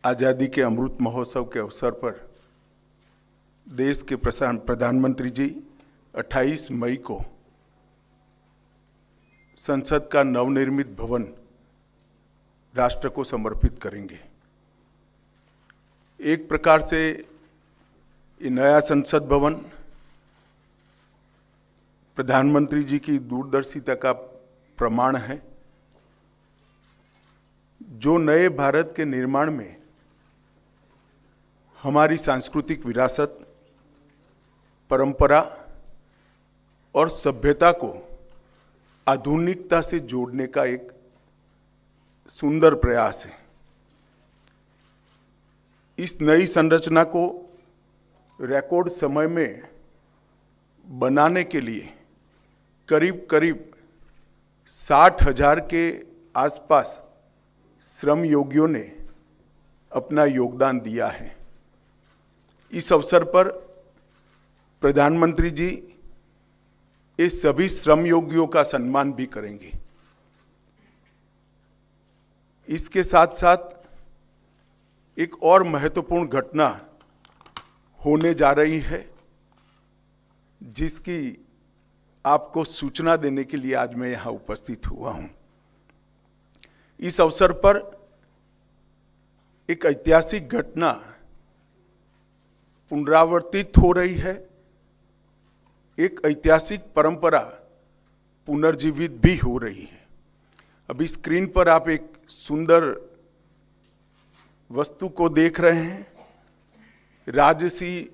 आज़ादी के अमृत महोत्सव के अवसर पर देश के प्रधानमंत्री जी 28 मई को संसद का नवनिर्मित भवन राष्ट्र को समर्पित करेंगे। एक प्रकार से ये नया संसद भवन प्रधानमंत्री जी की दूरदर्शिता का प्रमाण है, जो नए भारत के निर्माण में हमारी सांस्कृतिक विरासत, परंपरा और सभ्यता को आधुनिकता से जोड़ने का एक सुंदर प्रयास है। इस नई संरचना को रिकॉर्ड समय में बनाने के लिए करीब करीब 60,000 के आसपास श्रम योगियों ने अपना योगदान दिया है। इस अवसर पर प्रधानमंत्री जी ये सभी श्रम योगियों का सम्मान भी करेंगे। इसके साथ साथ एक और महत्वपूर्ण घटना होने जा रही है, जिसकी आपको सूचना देने के लिए आज मैं यहाँ उपस्थित हुआ हूँ। इस अवसर पर एक ऐतिहासिक घटना पुनरावर्तित हो रही है। एक ऐतिहासिक परंपरा पुनर्जीवित भी हो रही है। अभी स्क्रीन पर आप एक सुंदर वस्तु को देख रहे हैं। राजसी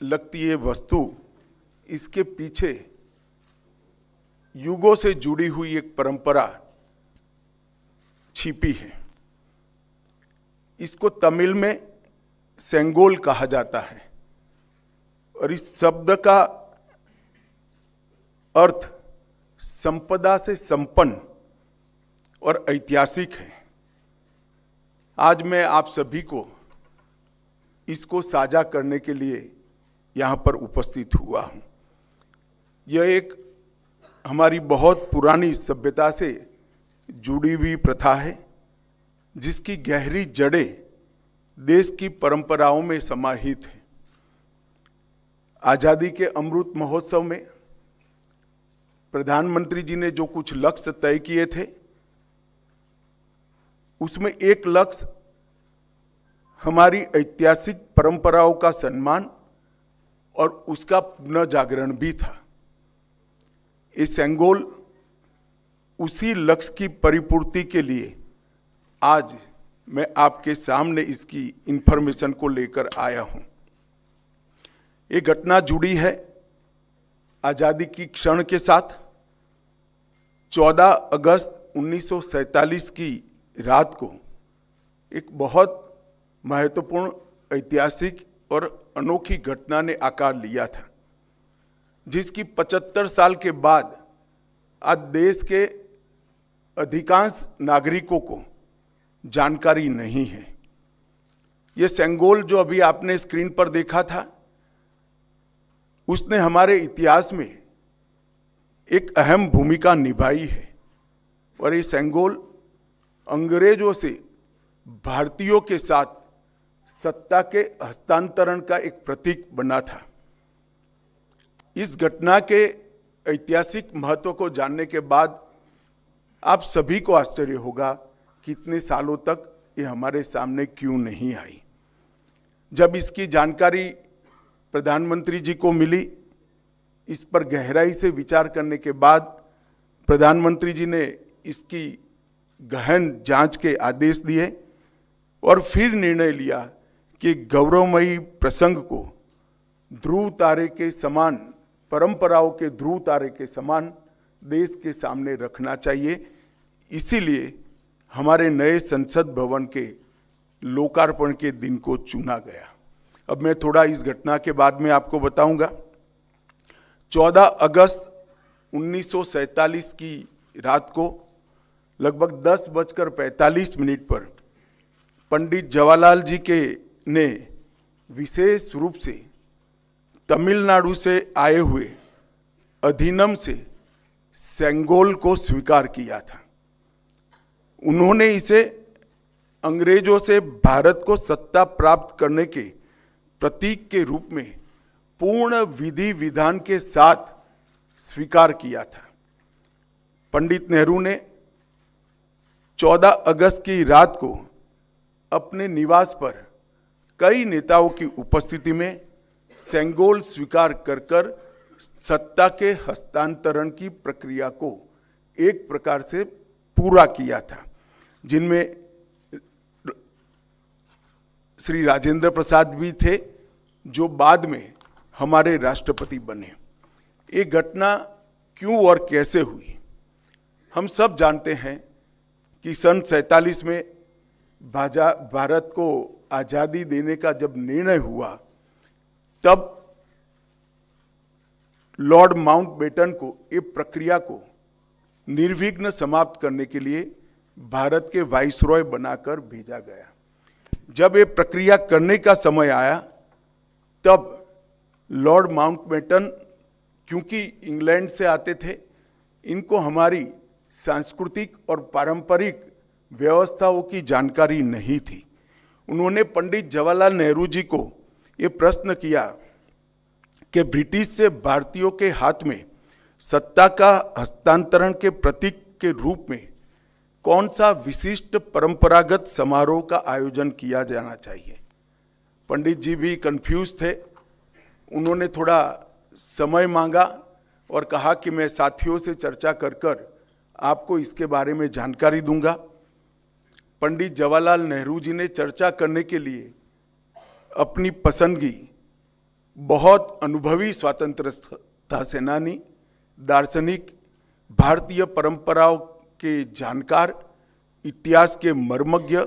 लगती है वस्तु, इसके पीछे युगों से जुड़ी हुई एक परंपरा छिपी है। इसको तमिल में सेंगोल कहा जाता है और इस शब्द का अर्थ संपदा से संपन्न और ऐतिहासिक है। आज मैं आप सभी को इसको साझा करने के लिए यहाँ पर उपस्थित हुआ हूँ। यह एक हमारी बहुत पुरानी सभ्यता से जुड़ी हुई प्रथा है, जिसकी गहरी जड़ें देश की परंपराओं में समाहित है। आज़ादी के अमृत महोत्सव में प्रधानमंत्री जी ने जो कुछ लक्ष्य तय किए थे, उसमें एक लक्ष्य हमारी ऐतिहासिक परंपराओं का सम्मान और उसका पुनः जागरण भी था। ये सेंगोल उसी लक्ष्य की परिपूर्ति के लिए आज मैं आपके सामने इसकी इंफॉर्मेशन को लेकर आया हूं। ये घटना जुड़ी है आज़ादी की क्षण के साथ। 14 अगस्त 1947 की रात को एक बहुत महत्वपूर्ण ऐतिहासिक और अनोखी घटना ने आकार लिया था, जिसकी 75 साल के बाद आज देश के अधिकांश नागरिकों को जानकारी नहीं है। यह सेंगोल जो अभी आपने स्क्रीन पर देखा था, उसने हमारे इतिहास में एक अहम भूमिका निभाई है और ये सेंगोल अंग्रेजों से भारतीयों के साथ सत्ता के हस्तांतरण का एक प्रतीक बना था। इस घटना के ऐतिहासिक महत्व को जानने के बाद आप सभी को आश्चर्य होगा कि इतने सालों तक ये हमारे सामने क्यों नहीं आई। जब इसकी जानकारी प्रधानमंत्री जी को मिली, इस पर गहराई से विचार करने के बाद प्रधानमंत्री जी ने इसकी गहन जांच के आदेश दिए और फिर निर्णय लिया कि गौरवमयी प्रसंग को ध्रुव तारे के समान, परंपराओं के ध्रुव तारे के समान देश के सामने रखना चाहिए। इसीलिए हमारे नए संसद भवन के लोकार्पण के दिन को चुना गया। अब मैं थोड़ा इस घटना के बाद में आपको बताऊंगा। 14 अगस्त 1947 की रात को लगभग 10:45 पर पंडित जवाहरलाल जी के ने विशेष रूप से तमिलनाडु से आए हुए अधिनम से सेंगोल को स्वीकार किया था। उन्होंने इसे अंग्रेजों से भारत को सत्ता प्राप्त करने के प्रतीक के रूप में पूर्ण विधि विधान के साथ स्वीकार किया था। पंडित नेहरू ने 14 अगस्त की रात को अपने निवास पर कई नेताओं की उपस्थिति में सेंगोल स्वीकार कर सत्ता के हस्तांतरण की प्रक्रिया को एक प्रकार से पूरा किया था, जिनमें श्री राजेंद्र प्रसाद भी थे, जो बाद में हमारे राष्ट्रपति बने। ये घटना क्यों और कैसे हुई, हम सब जानते हैं कि सन 47 में भारत को आज़ादी देने का जब निर्णय हुआ, तब लॉर्ड माउंटबेटन को ये प्रक्रिया को निर्विघ्न समाप्त करने के लिए भारत के वाइसरॉय बनाकर भेजा गया। जब ये प्रक्रिया करने का समय आया, तब लॉर्ड माउंटबेटन, क्योंकि इंग्लैंड से आते थे, इनको हमारी सांस्कृतिक और पारंपरिक व्यवस्थाओं की जानकारी नहीं थी। उन्होंने पंडित जवाहरलाल नेहरू जी को ये प्रश्न किया कि ब्रिटिश से भारतीयों के हाथ में सत्ता का हस्तांतरण के प्रतीक के रूप में कौन सा विशिष्ट परंपरागत समारोह का आयोजन किया जाना चाहिए। पंडित जी भी कंफ्यूज थे। उन्होंने थोड़ा समय मांगा और कहा कि मैं साथियों से चर्चा कर आपको इसके बारे में जानकारी दूंगा। पंडित जवाहरलाल नेहरू जी ने चर्चा करने के लिए अपनी पसंदगी बहुत अनुभवी स्वतंत्रता सेनानी, दार्शनिक, भारतीय परंपराओं के जानकार, इतिहास के मर्मज्ञ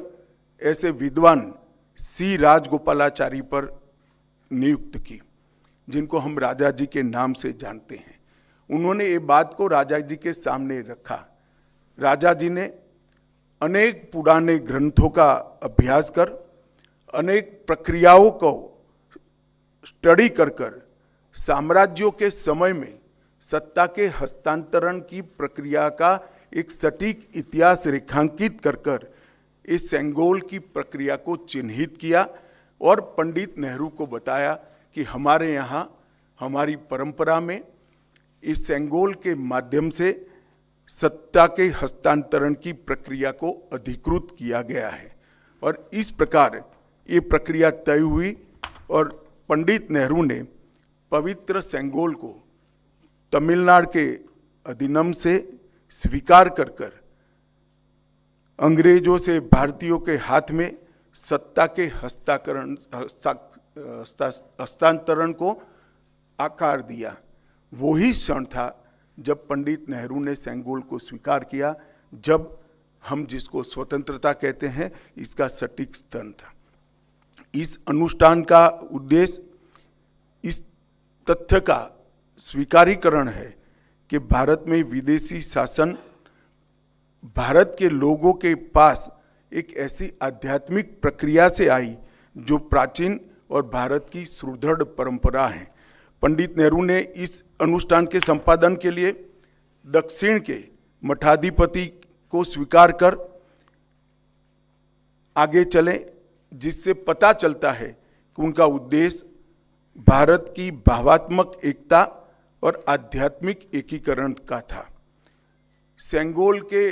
ऐसे विद्वान सी राजगोपालाचारी पर नियुक्त की, जिनको हम राजा जी के नाम से जानते हैं। उन्होंने ये बात को राजा जी के सामने रखा। राजा जी ने अनेक पुराने ग्रंथों का अभ्यास कर, अनेक प्रक्रियाओं को स्टडी कर साम्राज्यों के समय में सत्ता के हस्तांतरण की प्रक्रिया का एक सटीक इतिहास रेखांकित कर इस सेंगोल की प्रक्रिया को चिन्हित किया और पंडित नेहरू को बताया कि हमारे यहाँ हमारी परंपरा में इस सेंगोल के माध्यम से सत्ता के हस्तांतरण की प्रक्रिया को अधिकृत किया गया है। और इस प्रकार ये प्रक्रिया तय हुई और पंडित नेहरू ने पवित्र सेंगोल को तमिलनाडु के अधिनियम से स्वीकार कर अंग्रेजों से भारतीयों के हाथ में सत्ता के हस्तांतरण को आकार दिया। वही क्षण था जब पंडित नेहरू ने सेंगोल को स्वीकार किया, जब हम जिसको स्वतंत्रता कहते हैं, इसका सटीक स्तन था। इस अनुष्ठान का उद्देश्य इस तथ्य का स्वीकारीकरण है कि भारत में विदेशी शासन भारत के लोगों के पास एक ऐसी आध्यात्मिक प्रक्रिया से आई जो प्राचीन और भारत की सुदृढ़ परंपरा है। पंडित नेहरू ने इस अनुष्ठान के संपादन के लिए दक्षिण के मठाधिपति को स्वीकार कर आगे चले, जिससे पता चलता है कि उनका उद्देश्य भारत की भावात्मक एकता और आध्यात्मिक एकीकरण का था। सेंगोल के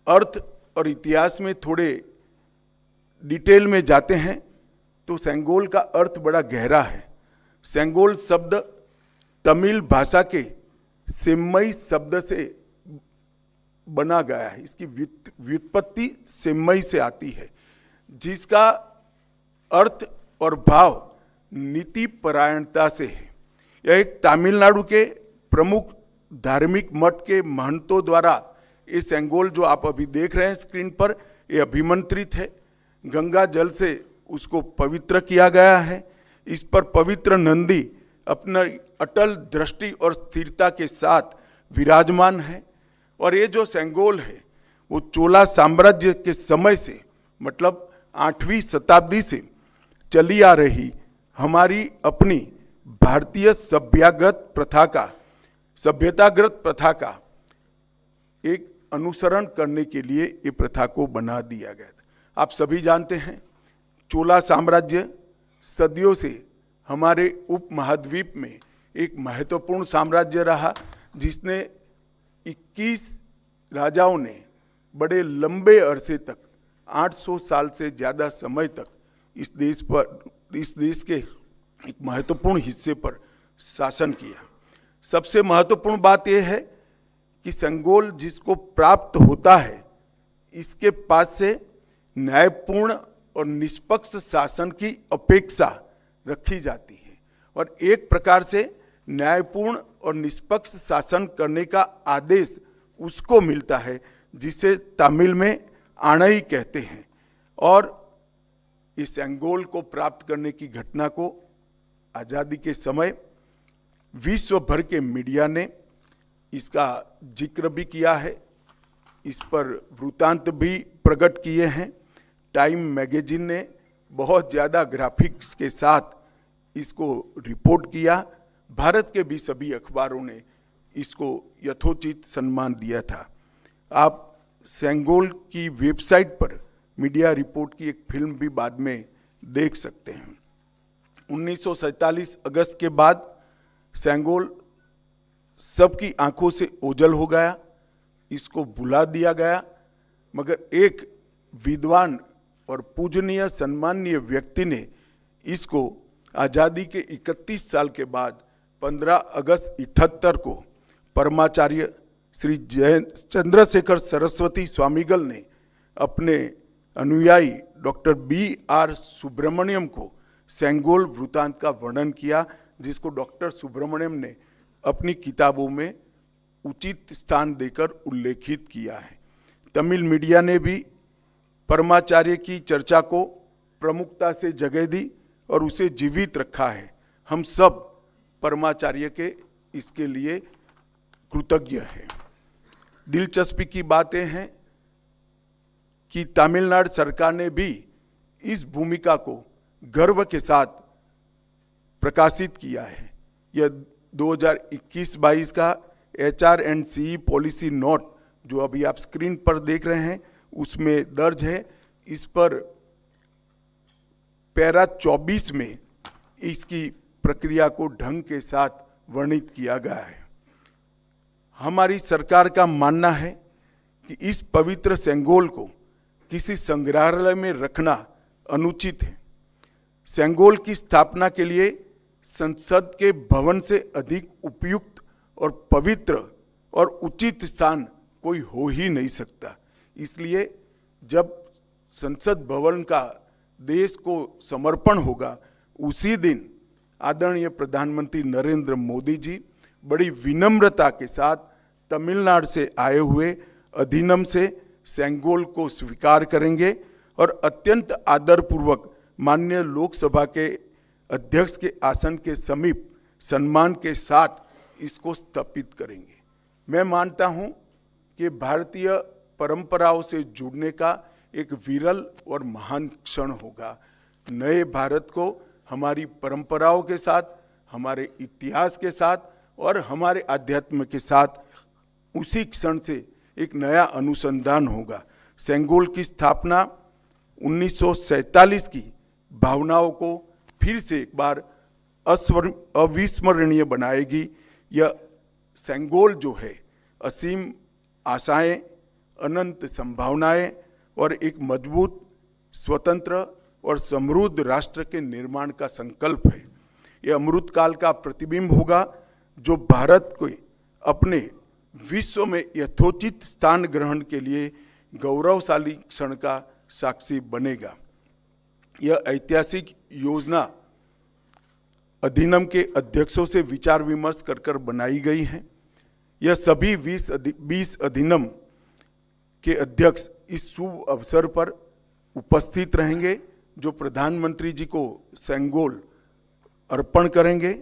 अर्थ और इतिहास में थोड़े डिटेल में जाते हैं तो सेंगोल का अर्थ बड़ा गहरा है। सेंगोल शब्द तमिल भाषा के सेम्मई शब्द से बना गया है। इसकी व्युत्पत्ति सेम्मई से आती है, जिसका अर्थ और भाव नीति परायणता से है। यह एक तमिलनाडु के प्रमुख धार्मिक मठ के महंतों द्वारा ये सेंगोल जो आप अभी देख रहे हैं स्क्रीन पर, ये अभिमंत्रित है। गंगा जल से उसको पवित्र किया गया है। इस पर पवित्र नंदी अपना अटल दृष्टि और स्थिरता के साथ विराजमान है। और ये जो सेंगोल है वो चोला साम्राज्य के समय से, मतलब 8वीं शताब्दी से चली आ रही हमारी अपनी भारतीय सभ्यतागत प्रथा का एक अनुसरण करने के लिए ये प्रथा को बना दिया गया था। आप सभी जानते हैं, चोला साम्राज्य सदियों से हमारे उपमहाद्वीप में एक महत्वपूर्ण साम्राज्य रहा, जिसने 21 राजाओं ने बड़े लंबे अरसे तक 800 साल से ज़्यादा समय तक इस देश के एक महत्वपूर्ण हिस्से पर शासन किया। सबसे महत्वपूर्ण बात यह है कि सेंगोल जिसको प्राप्त होता है, इसके पास से न्यायपूर्ण और निष्पक्ष शासन की अपेक्षा रखी जाती है और एक प्रकार से न्यायपूर्ण और निष्पक्ष शासन करने का आदेश उसको मिलता है, जिसे तमिल में आणई कहते हैं। और इस सेंगोल को प्राप्त करने की घटना को आज़ादी के समय विश्व भर के मीडिया ने इसका जिक्र भी किया है, इस पर वृत्तांत भी प्रकट किए हैं। टाइम मैगजीन ने बहुत ज़्यादा ग्राफिक्स के साथ इसको रिपोर्ट किया। भारत के भी सभी अखबारों ने इसको यथोचित सम्मान दिया था। आप सेंगोल की वेबसाइट पर मीडिया रिपोर्ट की एक फिल्म भी बाद में देख सकते हैं। 1947 अगस्त के बाद सेंगोल सबकी आंखों से ओझल हो गया, इसको भुला दिया गया, मगर एक विद्वान और पूजनीय सम्मानीय व्यक्ति ने इसको आज़ादी के 31 साल के बाद 15 अगस्त 78 को परमाचार्य श्री चंद्रशेखर सरस्वती स्वामीगल ने अपने अनुयायी डॉक्टर B.R. सुब्रमण्यम को सेंगोल वृत्तांत का वर्णन किया, जिसको डॉक्टर सुब्रमण्यम ने अपनी किताबों में उचित स्थान देकर उल्लेखित किया है। तमिल मीडिया ने भी परमाचार्य की चर्चा को प्रमुखता से जगह दी और उसे जीवित रखा है। हम सब परमाचार्य के इसके लिए कृतज्ञ हैं। दिलचस्पी की बातें हैं कि तमिलनाडु सरकार ने भी इस भूमिका को गर्व के साथ प्रकाशित किया है। यह 2021-22 का HR&CE पॉलिसी नोट जो अभी आप स्क्रीन पर देख रहे हैं उसमें दर्ज है। इस पर पैरा 24 में इसकी प्रक्रिया को ढंग के साथ वर्णित किया गया है। हमारी सरकार का मानना है कि इस पवित्र सेंगोल को किसी संग्रहालय में रखना अनुचित है। सेंगोल की स्थापना के लिए संसद के भवन से अधिक उपयुक्त और पवित्र और उचित स्थान कोई हो ही नहीं सकता। इसलिए जब संसद भवन का देश को समर्पण होगा, उसी दिन आदरणीय प्रधानमंत्री नरेंद्र मोदी जी बड़ी विनम्रता के साथ तमिलनाडु से आए हुए अधिनियम से सेंगोल को स्वीकार करेंगे और अत्यंत आदरपूर्वक माननीय लोकसभा के अध्यक्ष के आसन के समीप सम्मान के साथ इसको स्थापित करेंगे। मैं मानता हूं कि भारतीय परंपराओं से जुड़ने का एक विरल और महान क्षण होगा। नए भारत को हमारी परंपराओं के साथ, हमारे इतिहास के साथ और हमारे अध्यात्म के साथ उसी क्षण से एक नया अनुसंधान होगा। सेंगोल की स्थापना 1947 की भावनाओं को फिर से एक बार अविस्मरणीय बनाएगी। यह सेंगोल जो है असीम आशाएं, अनंत संभावनाएं और एक मजबूत, स्वतंत्र और समृद्ध राष्ट्र के निर्माण का संकल्प है। यह अमृतकाल का प्रतिबिंब होगा जो भारत को अपने विश्व में यथोचित स्थान ग्रहण के लिए गौरवशाली क्षण का साक्षी बनेगा। यह ऐतिहासिक योजना अधिनियम के अध्यक्षों से विचार विमर्श कर बनाई गई है। यह सभी 20 अधिनियम के अध्यक्ष इस शुभ अवसर पर उपस्थित रहेंगे, जो प्रधानमंत्री जी को सेंगोल अर्पण करेंगे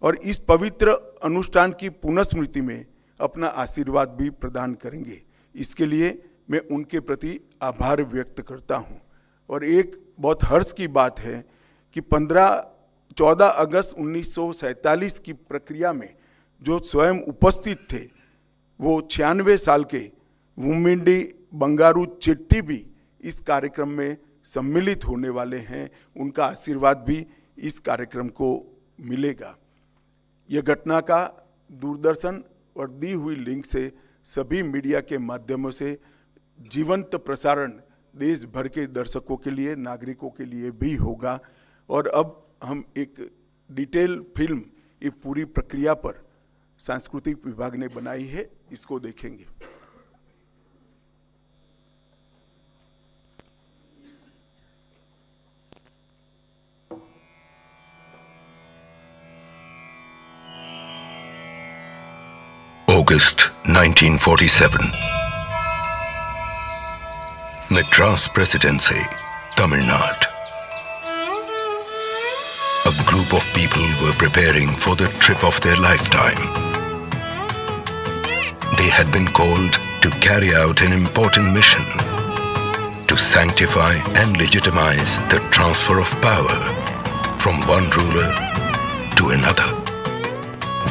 और इस पवित्र अनुष्ठान की पुनःस्मृति में अपना आशीर्वाद भी प्रदान करेंगे। इसके लिए मैं उनके प्रति आभार व्यक्त करता हूं। और एक बहुत हर्ष की बात है कि 14 अगस्त 1947 की प्रक्रिया में जो स्वयं उपस्थित थे वो 96 साल के वुमिंडी बंगारू चेट्टी भी इस कार्यक्रम में सम्मिलित होने वाले हैं। उनका आशीर्वाद भी इस कार्यक्रम को मिलेगा। यह घटना का दूरदर्शन और दी हुई लिंक से सभी मीडिया के माध्यमों से जीवंत प्रसारण देश भर के दर्शकों के लिए, नागरिकों के लिए भी होगा। और अब हम एक डिटेल फिल्म ये पूरी प्रक्रिया पर सांस्कृतिक विभाग ने बनाई है, इसको देखेंगे। August 1947. Madras Presidency, Tamil Nadu. A group of people were preparing for the trip of their lifetime. They had been called to carry out an important mission to sanctify and legitimize the transfer of power from one ruler to another.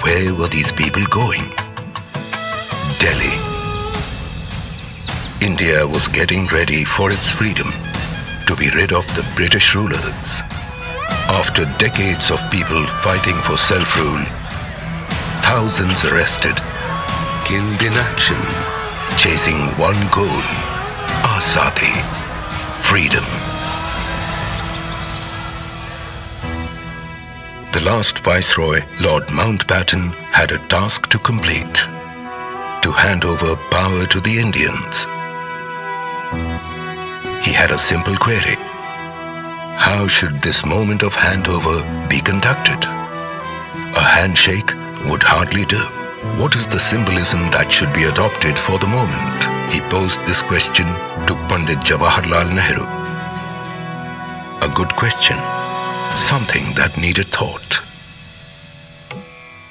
Where were these people going? Delhi. India was getting ready for its freedom, to be rid of the British rulers. After decades of people fighting for self-rule, thousands arrested, killed in action, chasing one goal, Azadi, freedom. The last Viceroy, Lord Mountbatten, had a task to complete: to hand over power to the Indians. He had a simple query: how should this moment of handover be conducted? A handshake would hardly do. What is the symbolism that should be adopted for the moment? He posed this question to Pandit Jawaharlal Nehru. A good question, something that needed thought.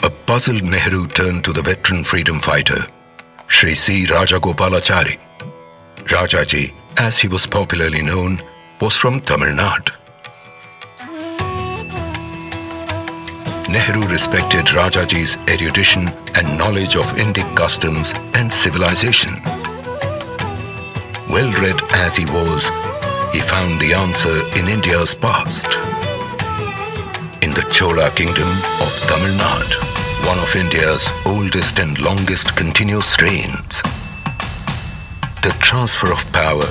A puzzled Nehru turned to the veteran freedom fighter, Shri C. Rajagopalachari. Rajaji, as he was popularly known, was from Tamil Nadu. Nehru respected Rajaji's erudition and knowledge of Indic customs and civilization. Well-read as he was, he found the answer in India's past. In the Chola kingdom of Tamil Nadu, one of India's oldest and longest continuous reigns, the transfer of power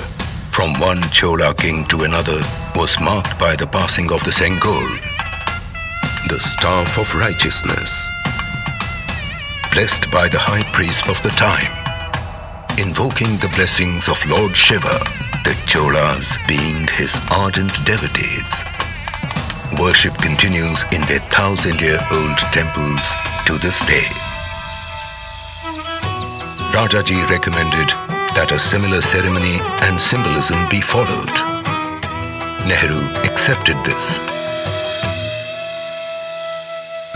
from one Chola king to another was marked by the passing of the Sengol, the staff of righteousness, blessed by the high priest of the time, invoking the blessings of Lord Shiva, the Cholas being his ardent devotees. Worship continues in their 1,000-year-old temples to this day. Rajaji recommended that a similar ceremony and symbolism be followed. Nehru accepted this.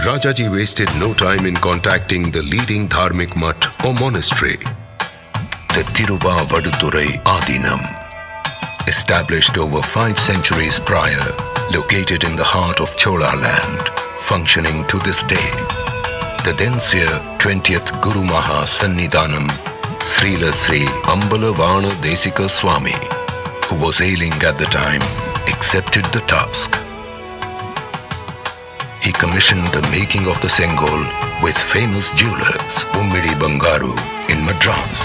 Rajaji wasted no time in contacting the leading dharmic mutt or monastery, the Thiruvadurai Adinam, established over 5 centuries prior, located in the heart of Chola land, functioning to this day. The then seer 20th Guru Maha Sannidhanam, Srila Sri Ambalavana Desika Swami, who was ailing at the time, accepted the task. He commissioned the making of the Sengol with famous jewelers, Vumidi Bangaru in Madras.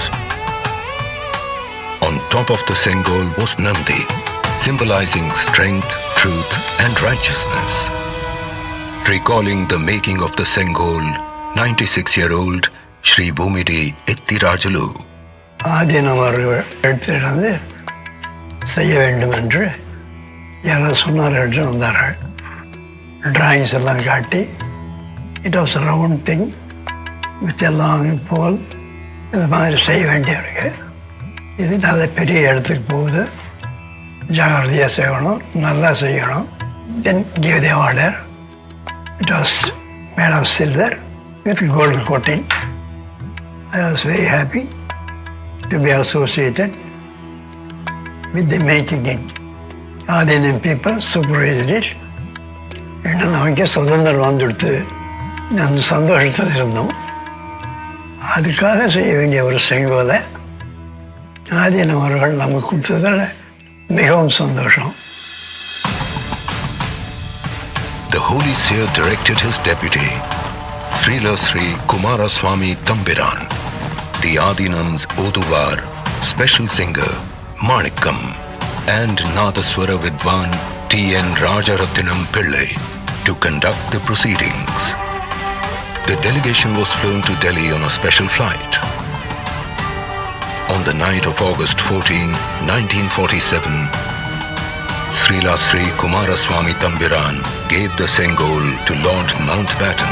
On top of the Sengol was Nandi, symbolizing strength, truth and righteousness. Recalling the making of the Sengol, 96-year-old Shri Vumidi Ettirajalu. ஆதீனம் அவர்கள் எடுத்துட்டு செய்ய வேண்டும் என்று யாரோ சொன்னார்கள் என்று வந்தார்கள். Drawings எல்லாம் காட்டி, it was round thing with எல்லாம் போல் இது மாதிரி செய்ய வேண்டியிருக்கு. இது நல்ல பெரிய இடத்துக்கு போகுது, ஜாகிரதையாக செய்யணும், நல்லா செய்யணும். Then give the order. It was made of silver with gold coating. I was very happy to be associated with the making it. Adinam people supervised it. And நமக்கே சுதந்திரம் வந்துடுத்து, அந்த சந்தோஷத்தில் இருந்தோம். அதுக்காக செய்ய வேண்டிய ஒரு செங்கோலை ஆதீனம் அவர்கள் நமக்கு கொடுத்ததில் மிகவும் சந்தோஷம். The Holy Seer directed his deputy, Srila Sri Kumaraswamy Thambiran, the Adinam's Oduvar, special singer Manikam, and Nadaswara Vidwan T.N. Rajarathinam Pillai to conduct the proceedings. The delegation was flown to Delhi on a special flight. On the night of August 14, 1947, Srila Sri Kumaraswamy Thambiran gave the Sengol to Lord Mountbatten.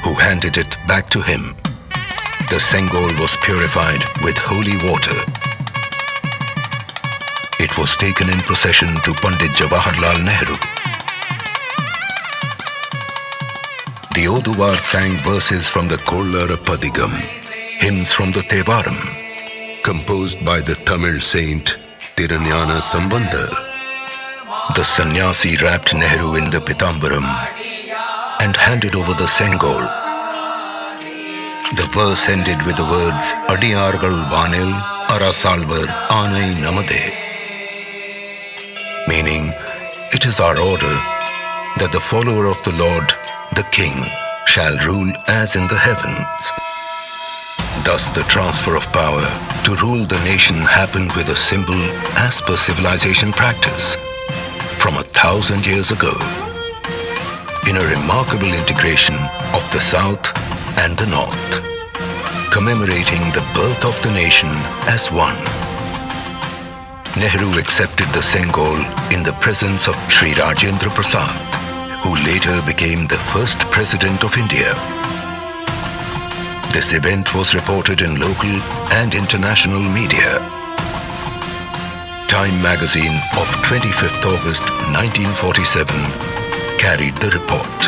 Who handed it back to him. The Sengol was purified with holy water. It was taken in procession to Pandit Jawaharlal Nehru. The Oduvar sang verses from the Kollara Padigam, hymns from the Thevaram, composed by the Tamil saint Tirunjana Sambandar. The sannyasi wrapped Nehru in the Pitambaram and handed over the Sengol. The verse ended with the words Adiyargal Vanil Arasalvar Anai Namade, meaning it is our order that the follower of the Lord, the King, shall rule as in the heavens. Thus the transfer of power to rule the nation happened with a symbol as per civilization practice from 1,000 years ago, in a remarkable integration of the South and the North, commemorating the birth of the nation as one. Nehru accepted the Sengol in the presence of Sri Rajendra Prasad, who later became the first president of India. This event was reported in local and international media. Time magazine of 25th August 1947 carried the report.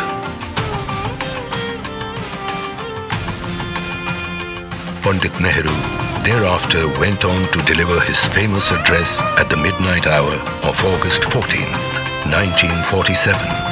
Pandit Nehru thereafter went on to deliver his famous address at the midnight hour of August 14th, 1947.